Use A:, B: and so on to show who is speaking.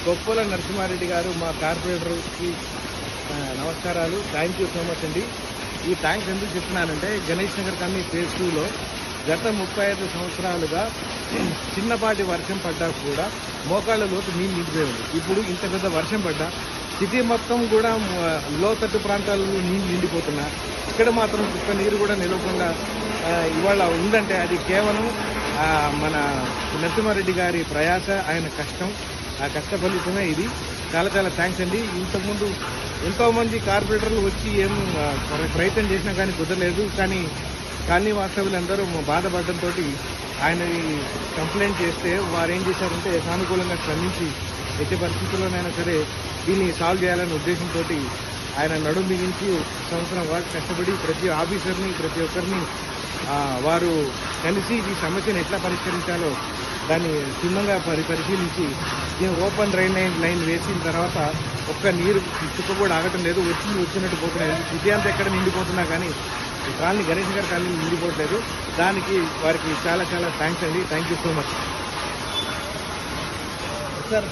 A: కొప్పోల నరసింహారెడ్డి గారు మా కార్పొరేటర్కి నమస్కారాలు. థ్యాంక్ యూ సో మచ్ అండి. ఈ థ్యాంక్స్ ఎందుకు చెప్తున్నానంటే గణేష్ నగర్ కాలనీ ఫేజ్ 2లో గత 35 సంవత్సరాలుగా చిన్నపాటి వర్షం పడ్డా కూడా మోకాళ్ళ లోతు నీళ్ళు నిండిపోయింది. ఇప్పుడు ఇంత పెద్ద వర్షం పడ్డా సిటీ మొత్తం కూడా లోతట్టు ప్రాంతాల్లో నీళ్ళు నిండిపోతున్నా ఇక్కడ మాత్రం ఒక్క నీరు కూడా నిలవకుండా ఇవాళ ఉందంటే అది కేవలం మన నరసింహారెడ్డి గారి ప్రయాస, ఆయన కష్టం, ఆ కష్ట ఫలితమే ఇది. చాలా చాలా థ్యాంక్స్ అండి. ఇంతకుముందు ఎంతోమంది కార్పొరేటర్లు వచ్చి ఏం ప్రయత్నం చేసినా కానీ కుదరలేదు. కానీ కాలనీ వాస్తవులందరూ బాధపడడంతో ఆయన కంప్లైంట్ చేస్తే వారు ఏం చేశారంటే సానుకూలంగా స్పందించి ఎట్టి పరిస్థితుల్లోనైనా సరే దీన్ని సాల్వ్ చేయాలనే ఉద్దేశంతో ఆయన నడుం బిగించి సంవత్సరం వారు కష్టపడి ప్రతి ఆఫీసర్ని ప్రతి ఒక్కరిని వారు కలిసి ఈ సమస్యను ఎట్లా పరిష్కరించాలో దాన్ని క్షుణ్ణంగా పరిశీలించి దీన్ని ఓపెన్ డ్రైన్ లైన్ వేసిన తర్వాత ఒక్క నీరు చుక్క కూడా ఆగటం లేదు. వచ్చినట్టు పోతున్నాయి. సిటీ అంతా ఎక్కడ నిండిపోతున్నా కానీ ఈ కాలనీ గణేష్ గారి కాలనీ నిండిపోవట్లేదు. దానికి వారికి చాలా చాలా థ్యాంక్స్ అండి. Thank you so much sir.